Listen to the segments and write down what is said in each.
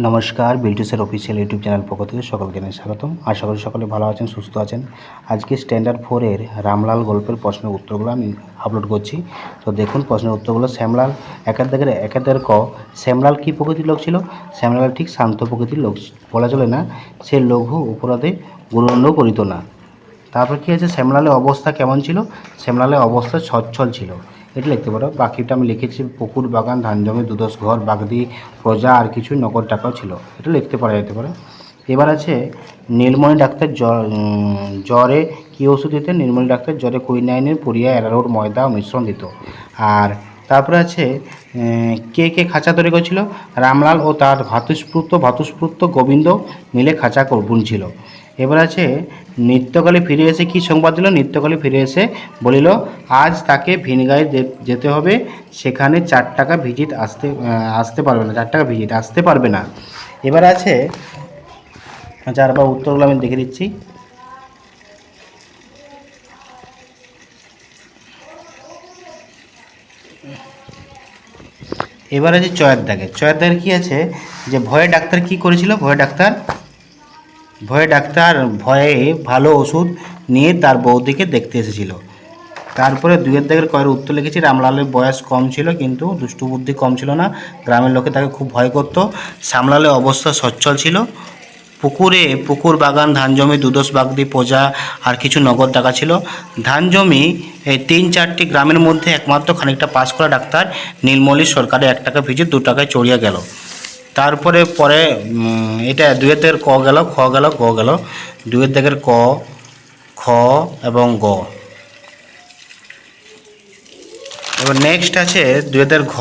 নমস্কার, বিল্টুসের official YouTube channel পক্ষ থেকে সকলকে স্বাগতম। আশা করি সকলে ভালো আছেন, সুস্থ আছেন। আজকে স্ট্যান্ডার্ড 4-এর রামলাল গল্পের প্রশ্নের উত্তরগুলো আমি আপলোড করছি। তো দেখুন প্রশ্নের উত্তরগুলো। শ্যামলাল একের ক, শ্যামলাল কী প্রকৃতির লোক ছিল? শ্যামলাল ঠিক শান্ত প্রকৃতির লোক বলা চলে না, সে লঘু অপরাধে গুরুদণ্ড করিত না। তারপর কী আছে, শ্যামলালের অবস্থা কেমন ছিল? শ্যামলালের অবস্থা সচ্ছল ছিল, এটা লিখতে পারো। বাকিটা আমি লিখেছি, পুকুর, বাগান, ধান জমি, দুদশ ঘর, বাগদি, প্রজা আর কিছু নগদ টাকাও ছিল, এটা লিখতে পারা যেতে পারে। এবার আছে, নীলমণি ডাক্তার জ্বরে কী ওষুধ দিতেন? নীলমণি ডাক্তার জ্বরে কুইনাইনের পুরিয়া, অ্যারারুট, ময়দা মিশ্রণ দিত। আর তারপরে আছে, কে কে খাঁচা তৈরি করেছিল? রামলাল ও তার ভাতুস্পুত্র গোবিন্দ মিলে খাঁচা বুনছিল। এবার আছে, নৃত্যকালী ফিরে এসে কী সংবাদ দিল? নৃত্যকালী ফিরে এসে বলিল, আজ তাকে ভিনগাঁয়ে যেতে হবে, সেখানে 4 টাকা ভিজিট আসতে পারবে না, 4 টাকা ভিজিট আসতে পারবে না। এবার আছে, আবার উত্তরগুলো আমি দেখে দিচ্ছি। এবার আছে চয়ের দাগে কী আছে, যে ভয়ে ডাক্তার কী করেছিল? ভয়ে ভালো ওষুধ নিয়ে তার বৌদিকে দেখতে এসেছিল। তারপরে 2-এর দাগের কয়ের উত্তর লিখেছি, রামলালের বয়স কম ছিল কিন্তু দুষ্টু বুদ্ধি কম ছিল না, গ্রামের লোকে তাকে খুব ভয় করত। শ্যামলালের অবস্থা সচ্ছল ছিল, পুকুর, বাগান, ধান জমি, দুদশ বাগদি, প্রজা আর কিছু নগদ টাকা ছিল। ধান জমি এই 3-4টি গ্রামের মধ্যে একমাত্র খানিকটা পাস করা ডাক্তার নীলমণি সরকারে 1 টাকা ভিজিট 2 টাকায় চড়িয়া গেল। তারপরে এটা 2-এর দাগের ক গেল, খ গেল, গ গেল। 2-এর দাগের ক, খ এবং গ। এবার নেক্সট আছে 2-এর দাগের ঘ।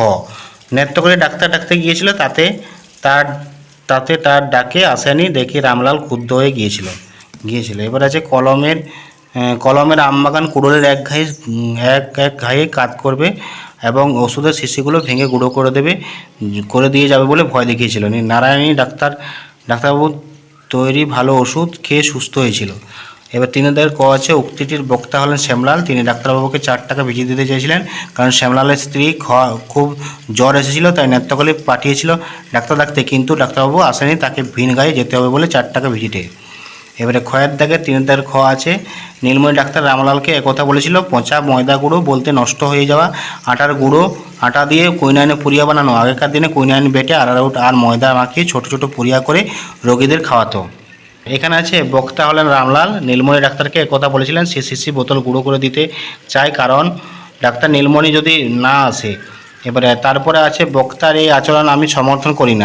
নৃত্য করে ডাক্তার ডাকতে গিয়েছিল, তাতে তার ডাকে আসেনি দেখে রামলাল ক্ষুব্ধ হয়ে গিয়েছিল। এবার আছে, কলমের আমবাগান কুড়োলের এক ঘায়ে কাজ করবে এবং ওষুধের শিশিগুলো ভেঙে গুঁড়ো করে দিয়ে যাবে বলে ভয় দেখিয়েছিল। নারায়ণী ডাক্তারবাবু তৈরি ভালো ওষুধ খেয়ে সুস্থ হয়েছিল। এবার 3-এর দাগের ক আছে, উক্তিটির বক্তা হলেন শ্যামলাল। তিনি ডাক্তারবাবুকে 4 টাকা ভিজিয়ে দিতে চেয়েছিলেন, কারণ শ্যামলালের স্ত্রী খুব জ্বর এসেছিল, তাই নৃত্যকালী পাঠিয়েছিল ডাক্তার ডাকতে, কিন্তু ডাক্তারবাবু আসেনি, তাকে ভিনগাঁয়ে যেতে হবে বলে 4 টাকা ভিজিটে। এবারে ক্ষয়ের দাগে 3-এর দাগের খ আছে, নীলমণি ডাক্তার রামলালকে একথা বলেছিল, পচা ময়দা গুঁড়ো বলতে নষ্ট হয়ে যাওয়া আটা দিয়ে কুইনাইনে পুরিয়া বানানো। আগেকার দিনে কুইনাইন বেটে আরারুট আর ময়দা মাখিয়ে ছোট ছোট পুরিয়া করে রোগীদের খাওয়াতো। এখানে আছে, বক্তা হলেন রামলাল। নীলমণি ডাক্তারকে একথা বলেছিলেন, সে শিশি বোতল গুঁড়ো করে দিতে চায়, কারণ ডাক্তার নীলমণি যদি না আসে। এবারে তারপরে আছে, বক্তার এই আচরণ আমি সমর্থন করি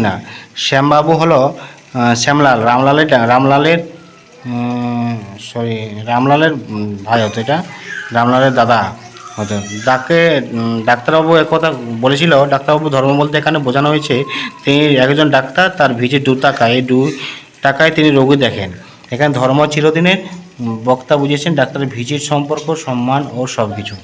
না। শ্যামবাবু হলো শ্যামলাল রামলালের ভাই হতো, এটা রামলালের দাদা হতো। তাকে ডাক্তারবাবু একথা বলেছিল। ডাক্তারবাবু ধর্ম বলতে এখানে বোঝানো হয়েছে, তিনি একজন ডাক্তার, তার ভিজিট 2 টাকা, এই 2 টাকায় তিনি রোগী দেখেন। এখানে ধর্ম চিরদিনের, বক্তা বুঝিয়েছেন ডাক্তারের ভিজিট সম্পর্ক, সম্মান ও সব কিছু।